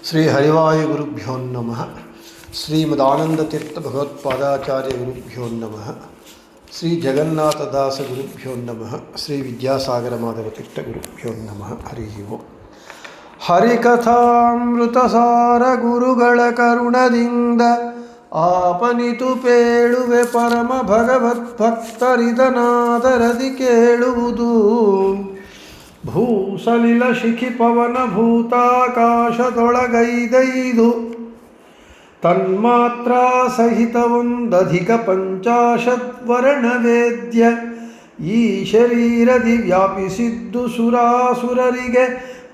శ్రీ హరివాయు గురుభ్యో నమ. శ్రీమదానందతీర్థ భగవత్పాదాచార్య గురుభ్యో నమ. శ్రీ జగన్నాథదాస గురుభ్యో నమ. శ్రీ విద్యాసాగర మాధవ తీర్థ గురుభ్యో నమ. హరి ఓం. ಹರಿಕಥಾಮೃತಸಾರ ಗುರುಗಳ ಕರುಣದಿಂದ ಆಪನಿತು ಪೇಳುವೆ ಪರಮ ಭಗವದ್ಭಕ್ತರಿದನಾದರದಿ ಕೇಳುವುದು. ಭೂಸಲಿಲ ಶಿಖಿ ಪವನ ಭೂತಾಕಾಶದೊಳಗೈದೈದು ತನ್ಮಾತ್ರ ಸಹಿತವೊಂದಧಿಕ ಪಂಚಾಶದ್ವರ್ಣವೇದ್ಯ ಈ ಶರೀರದಿ ವ್ಯಾಪಿಸಿದ್ದು ಸುರಾಸುರರಿಗೆ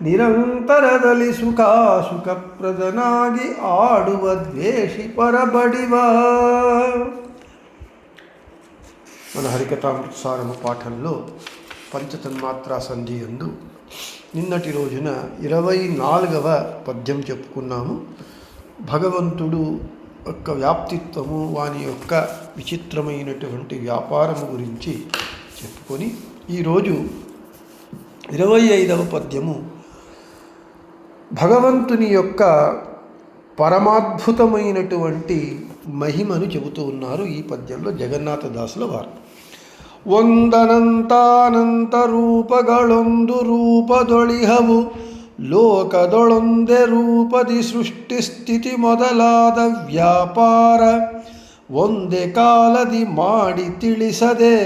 ನಿರಂತರದಲ್ಲಿ ಸುಖಪ್ರದನಾಗಿ ಆಡುವ ದ್ವೇಷಿ ಪರಬಡಿವ. మన హరికథామృతసారము పాఠంలో పంచతన్మాత్రా సంధి యందు నిన్నటి రోజున 24వ పద్యం చెప్పుకున్నాము. భగవంతుడు యొక్క వ్యాప్తిత్వము, వాని యొక్క విచిత్రమైనటువంటి వ్యాపారము గురించి చెప్పుకొని ఈరోజు 25వ పద్యము భగవంతుని యొక్క పరమాద్భుతమైనటువంటి మహిమను చెబుతూ ఉన్నారు ఈ పద్యంలో జగన్నాథదాసుల వారు. ಒಂದನಂತಾನಂತ ರೂಪಗಳೊಂದು ರೂಪದೊಳಿಹವು, ಲೋಕದೊಳೊಂದೇ ರೂಪದಿ ಸೃಷ್ಟಿ ಸ್ಥಿತಿ ಮೊದಲಾದ ವ್ಯಾಪಾರ ಒಂದೇ ಕಾಲದಿ ಮಾಡಿ ತಿಳಿಸದೆ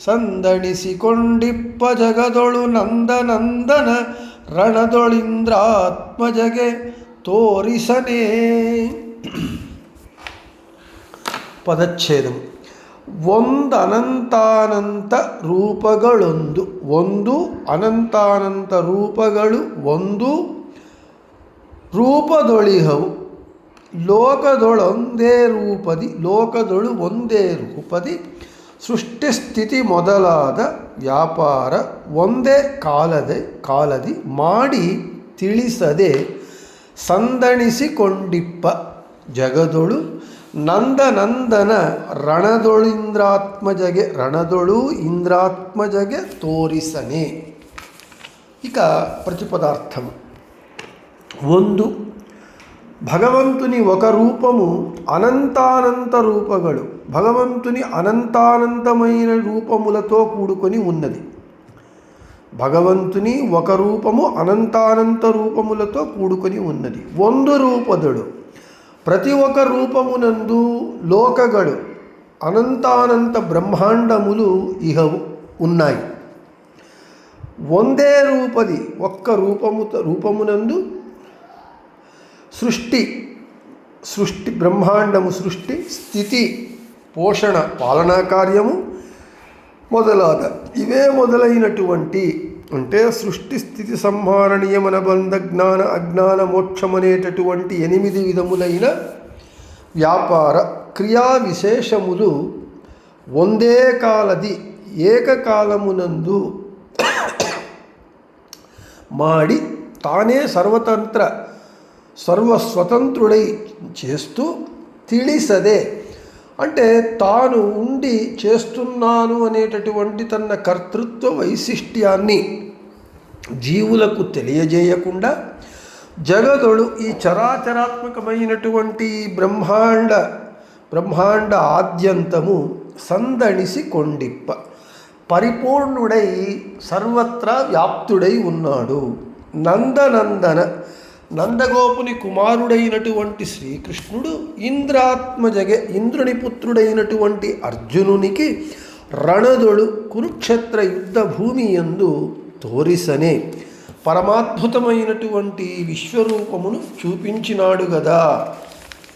ಸಂದಣಿಸಿಕೊಂಡಿಪ್ಪ ಜಗದೊಳು ನಂದನಂದನ ರಣದೊಳಿಂದ್ರಾತ್ಮಜಗೆ ತೋರಿಸನೇ. ಪದಚ್ಛೇದಂ. ಒಂದು ಅನಂತಾನಂತ ರೂಪಗಳೊಂದು, ಒಂದು ಅನಂತಾನಂತ ರೂಪಗಳು ಒಂದು ರೂಪದೊಳಿಹವು, ಲೋಕದೊಳೊಂದೇ ರೂಪದಿ, ಲೋಕದೊಳು ಒಂದೇ ರೂಪದಿ ಸೃಷ್ಟಿ ಸ್ಥಿತಿ ಮೊದಲಾದ ವ್ಯಾಪಾರ ಒಂದೇ ಕಾಲದಿ ಮಾಡಿ ತಿಳಿಸದೆ ಸಂದಣಿಸಿಕೊಂಡಿಪ್ಪ ಜಗದೊಳು ನಂದನಂದನ ರಣದೊಳಿಂದ್ರಾತ್ಮಜಗೆ, ರಣದೊಳು ಇಂದ್ರಾತ್ಮಜಗೆ ತೋರಿಸನೆ. ఇక ప్రతిపదార్థం. ಒಂದು, భగవంతుని ఒక రూపము అనంతానంత రూపಗಳು, భగవంతుని అనంతానంతమైన రూపములతో కూడుకొని ఉన్నది. భగవంతుని ఒక రూపము అనంతానంత రూపములతో కూడుకొని ఉన్నది. ಒಂದು రూపదుడు, ప్రతి ఒక్క రూపమునందు లోకಗಳು, అనంతానంత బ్రహ్మాండములు ఇహవు ఉన్నాయి. ಒಂದೇ రూపది, ఒక్క రూపమునందు సృష్టి బ్రహ్మాండము, సృష్టి స్థితి పోషణ పాలనా కార్యము మొదలాద ఇవే మొదలైనటువంటి, అంటే సృష్టి స్థితి సంహార నియమన బంధ జ్ఞాన అజ్ఞాన మోక్షమనేటటువంటి 8 విధములైన వ్యాపార క్రియా విశేషములు ಒಂದೇ కాలది ఏకకాలమునందు మాడి తానే సర్వస్వతంత్రుడై చేస్తూ ತಿಳಿಸದೆ, అంటే తాను ఉండి చేస్తున్నాను అనేటటువంటి తన కర్తృత్వ వైశిష్ట్యాన్ని జీవులకు తెలియజేయకుండా జగదొడు ఈ చరాచరాత్మకమైనటువంటి బ్రహ్మాండ ఆద్యంతము సందణిసికొండిప్ప, పరిపూర్ణుడై సర్వత్రా వ్యాప్తుడై ఉన్నాడు. నందనందన, నందగోపుని కుమారుడైనటువంటి శ్రీకృష్ణుడు ఇంద్రాత్మజగే, ఇంద్రుని పుత్రుడైనటువంటి అర్జునునికి రణదొడు కురుక్షేత్ర యుద్ధ భూమి యందు తోరిసనే, పరమాద్భుతమైనటువంటి విశ్వరూపమును చూపించినాడు కదా.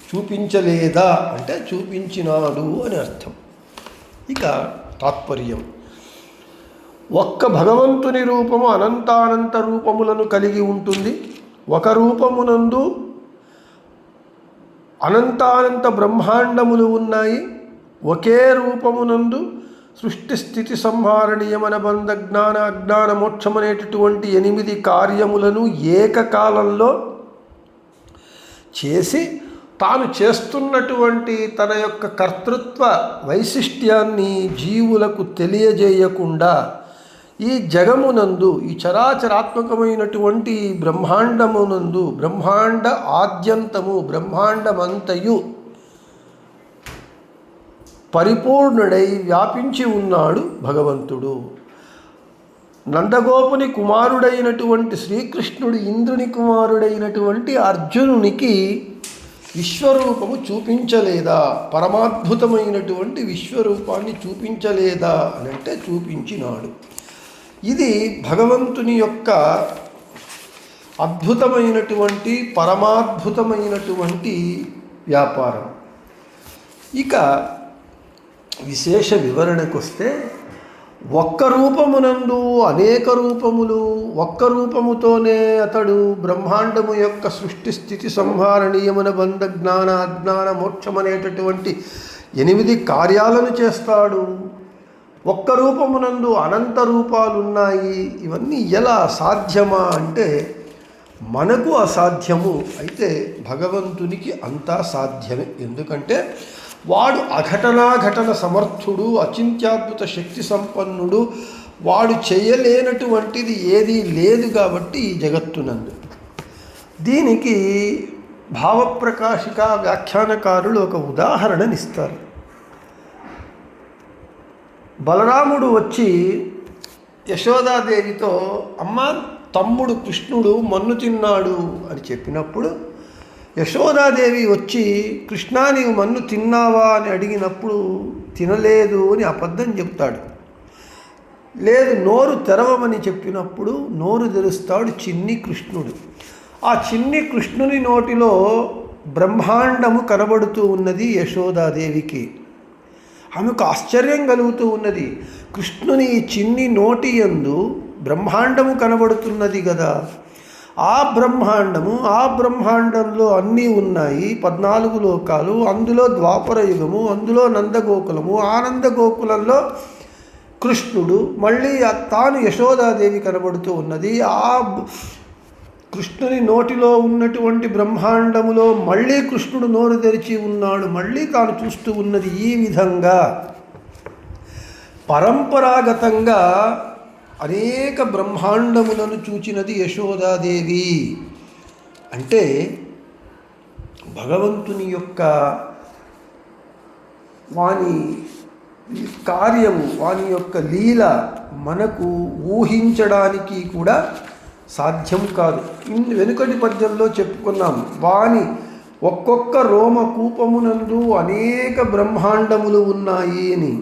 చూపించలేదా అంటే చూపించినాడు అని అర్థం. ఇక తాత్పర్యం. ఒక్క భగవంతుని రూపము అనంతానంత రూపములను కలిగి ఉంటుంది. ఒక రూపమునందు అనంతానంత బ్రహ్మాండములు ఉన్నాయి. ఒకే రూపమునందు సృష్టి స్థితి సంహార నియమన బంధ జ్ఞాన అజ్ఞాన మోక్షమనేటటువంటి 8 కార్యములను ఏకకాలంలో చేసి తాను చేస్తున్నటువంటి తన యొక్క కర్తృత్వ వైశిష్ట్యాన్ని జీవులకు తెలియజేయకుండా ఈ జగమునందు, ఈ చరాచరాత్మకమైనటువంటి బ్రహ్మాండమునందు, బ్రహ్మాండ ఆద్యంతము, బ్రహ్మాండమంతయు పరిపూర్ణుడై వ్యాపించి ఉన్నాడు భగవంతుడు. నందగోపుని కుమారుడైనటువంటి శ్రీకృష్ణుడు ఇంద్రుని కుమారుడైనటువంటి అర్జునునికి విశ్వరూపము చూపించలేదా? పరమాద్భుతమైనటువంటి విశ్వరూపాన్ని చూపించలేదా అని అంటే చూపించినాడు. ఇది భగవంతుని యొక్క అద్భుతమైనటువంటి పరమాద్భుతమైనటువంటి వ్యాపారం. ఇక విశేష వివరణకు వస్తే, ఒక్క రూపమునందు అనేక రూపములు, ఒక్క రూపముతోనే అతడు బ్రహ్మాండము యొక్క సృష్టి స్థితి సంహార నియమన బంధ జ్ఞాన అజ్ఞాన మోక్షం అనేటటువంటి 8 కార్యాలను చేస్తాడు. ఒక్క రూపమునందు అనంత రూపాలున్నాయి. ఇవన్నీ ఎలా సాధ్యమా అంటే మనకు అసాధ్యము, అయితే భగవంతునికి అంతా సాధ్యమే. ఎందుకంటే వాడు అఘటనాఘటన సమర్థుడు, అచింత్యాద్భుత శక్తి సంపన్నుడు. వాడు చేయలేనటువంటిది ఏదీ లేదు కాబట్టి ఈ జగత్తునందు. దీనికి భావప్రకాశిక వ్యాఖ్యానకారులు ఒక ఉదాహరణనిస్తారు. బలరాముడు వచ్చి యశోదాదేవితో, అమ్మ తమ్ముడు కృష్ణుడు మన్ను తిన్నాడు అని చెప్పినప్పుడు, యశోదాదేవి వచ్చి, కృష్ణా నీవు మన్ను తిన్నావా అని అడిగినప్పుడు తినలేదు అని అబద్ధం చెప్తాడు. లేదు నోరు తెరవమని చెప్పినప్పుడు నోరు తెరుస్తాడు చిన్ని కృష్ణుడు. ఆ చిన్ని కృష్ణుని నోటిలో బ్రహ్మాండము కనబడుతూ ఉన్నది యశోదాదేవికి. ఆమెకు ఆశ్చర్యం కలుగుతూ ఉన్నది. కృష్ణుని చిన్ని నోటి యందు బ్రహ్మాండము కనబడుతున్నది కదా. ఆ బ్రహ్మాండంలో అన్నీ ఉన్నాయి, 14 లోకాలు, అందులో ద్వాపర యుగము, అందులో నందగోకులము, ఆనందగోకులంలో కృష్ణుడు, మళ్ళీ తాను యశోదాదేవి కనబడుతూ ఉన్నది. ఆ కృష్ణుని నోటిలో ఉన్నటువంటి బ్రహ్మాండములో మళ్ళీ కృష్ణుడు నోరు తెరిచి ఉన్నాడు, మళ్ళీ తాను చూస్తూ ఉన్నది. ఈ విధంగా పరంపరాగతంగా అనేక బ్రహ్మాండములను చూచినది యశోదాదేవి. అంటే భగవంతుని యొక్క వాని కార్యము, వాని యొక్క లీల మనకు ఊహించడానికి కూడా సాధ్యం కాదు. వెనుకటి పద్యంలో చెప్పుకున్నాం, వాని ఒక్కొక్క రోమకూపమునందు అనేక బ్రహ్మాండములు ఉన్నాయి అని.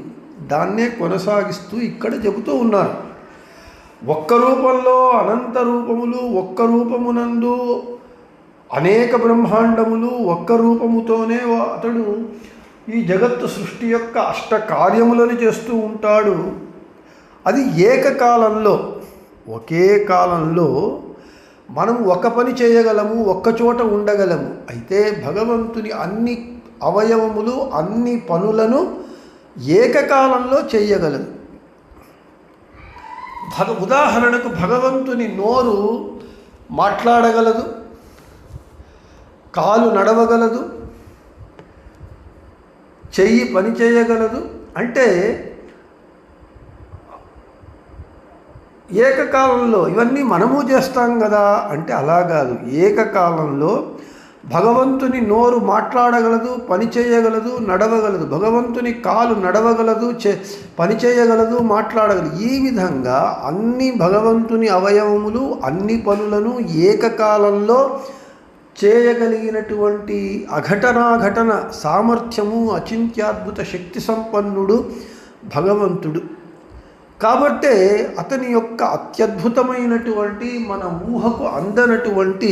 దాన్నే కొనసాగిస్తూ ఇక్కడ చెబుతూ ఉన్నారు. ఒక్క రూపంలో అనంత రూపములు, ఒక్క రూపమునందు అనేక బ్రహ్మాండములు, ఒక్క రూపముతోనే అతడు ఈ జగత్తు సృష్టి యొక్క అష్ట కార్యములను చేస్తూ ఉంటాడు. అది ఏకకాలంలో, ఒకే కాలంలో మనం ఒక పని చేయగలము, ఒక్కచోట ఉండగలము. అయితే భగవంతుని అన్ని అవయవములు, అన్ని పనులను ఏకకాలంలో చేయగలదు. ఉదాహరణకు భగవంతుని నోరు మాట్లాడగలదు, కాలు నడవగలదు, చెయ్యి పని చేయగలదు. అంటే ఏకకాలంలో ఇవన్నీ మనము చేస్తాం కదా అంటే అలా కాదు. ఏకకాలంలో భగవంతుని నోరు మాట్లాడగలదు, పని చేయగలదు, నడవగలదు. భగవంతుని కాలు నడవగలదు, పని చేయగలదు, మాట్లాడగలదు. ఈ విధంగా అన్ని భగవంతుని అవయవములు, అన్ని పనులను ఏకకాలంలో చేయగలిగినటువంటి అఘటనాఘటన సామర్థ్యము, అచింత్యాద్భుత శక్తి సంపన్నుడు భగవంతుడు. కాబట్టే అతని యొక్క అత్యద్భుతమైనటువంటి, మన ఊహకు అందనటువంటి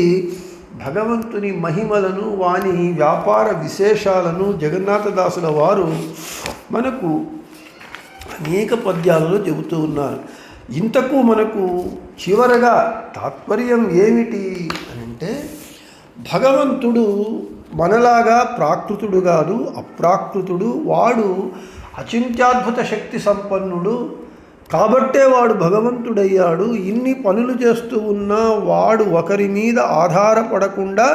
భగవంతుని మహిమలను, వాని వ్యాపార విశేషాలను జగన్నాథదాసుల వారు మనకు అనేక పద్యాలలో చెబుతూ ఉన్నారు. ఇంతకు మనకు చివరగా తాత్పర్యం ఏమిటి అని అంటే, భగవంతుడు మనలాగా ప్రాకృతుడు కాదు, అప్రాకృతుడు. వాడు అచింత్యాద్భుత శక్తి సంపన్నుడు. కాబట్టే వాడు భగవంతుడయ్యాడు. ఇన్ని పనులు చేస్తూ ఉన్నా వాడు ఒకరి మీద ఆధారపడకుండా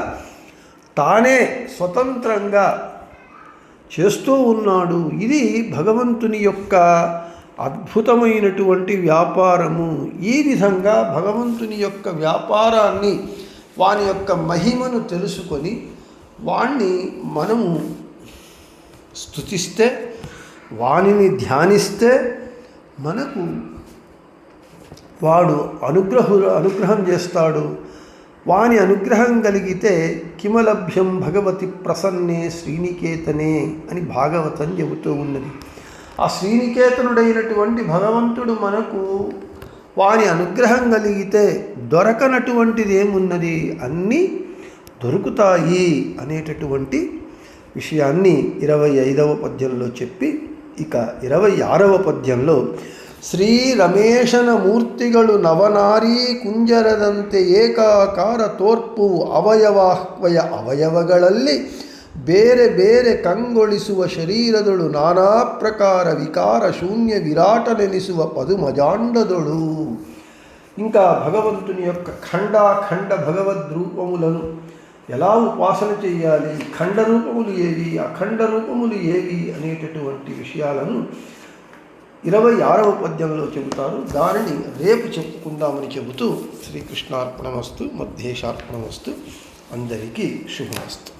తానే స్వతంత్రంగా చేస్తూ ఉన్నాడు. ఇది భగవంతుని యొక్క అద్భుతమైనటువంటి వ్యాపారము. ఈ విధంగా భగవంతుని యొక్క వ్యాపారాన్ని, వాని యొక్క మహిమను తెలుసుకొని వాణ్ణి మనము స్తుతిస్తే, వానిని ధ్యానిస్తే మనకు వాడు అనుగ్రహం చేస్తాడు. వాని అనుగ్రహం కలిగితే కిమలభ్యం భగవతి ప్రసన్నే శ్రీనికేతనే అని భాగవతం చెబుతూ ఉన్నది. ఆ శ్రీనికేతనుడైనటువంటి భగవంతుడు మనకు వాని అనుగ్రహం కలిగితే దొరకనటువంటిది ఏమున్నది, అన్నీ దొరుకుతాయి అనేటటువంటి విషయాన్ని 25వ పద్యంలో చెప్పి, ఇక 26వ పద్యంలో ಶ್ರೀ ರಮೇಶನ ಮೂರ್ತಿಗಳು ನವನಾರೀ ಕುಂಜರದಂತೆ ಏಕಾಕಾರ ತೋರ್ಪು ಅವಯವಾಹ್ವಯ ಅವಯವಗಳಲ್ಲಿ ಬೇರೆ ಬೇರೆ ಕಂಗೊಳಿಸುವ ಶರೀರದಳು ನಾನಾ ಪ್ರಕಾರ ವಿಕಾರ ಶೂನ್ಯ ವಿರಾಟನೆನಿಸುವ పదుమజాండదొడు. ఇంకా భగవంతుని యొక్క ఖండాఖండ భగవద్రూపములను ఎలా ఉపాసన చేయాలి, ఖండ రూపములు ఏవి, అఖండ రూపములు ఏవి అనేటటువంటి విషయాలను 26వ పద్యంలో చెబుతారు. దానిని రేపు చెప్పుకుందామని చెబుతూ శ్రీకృష్ణార్పణమస్తు, మధ్యేశార్పణమస్తు, అందరికీ శుభమస్తు.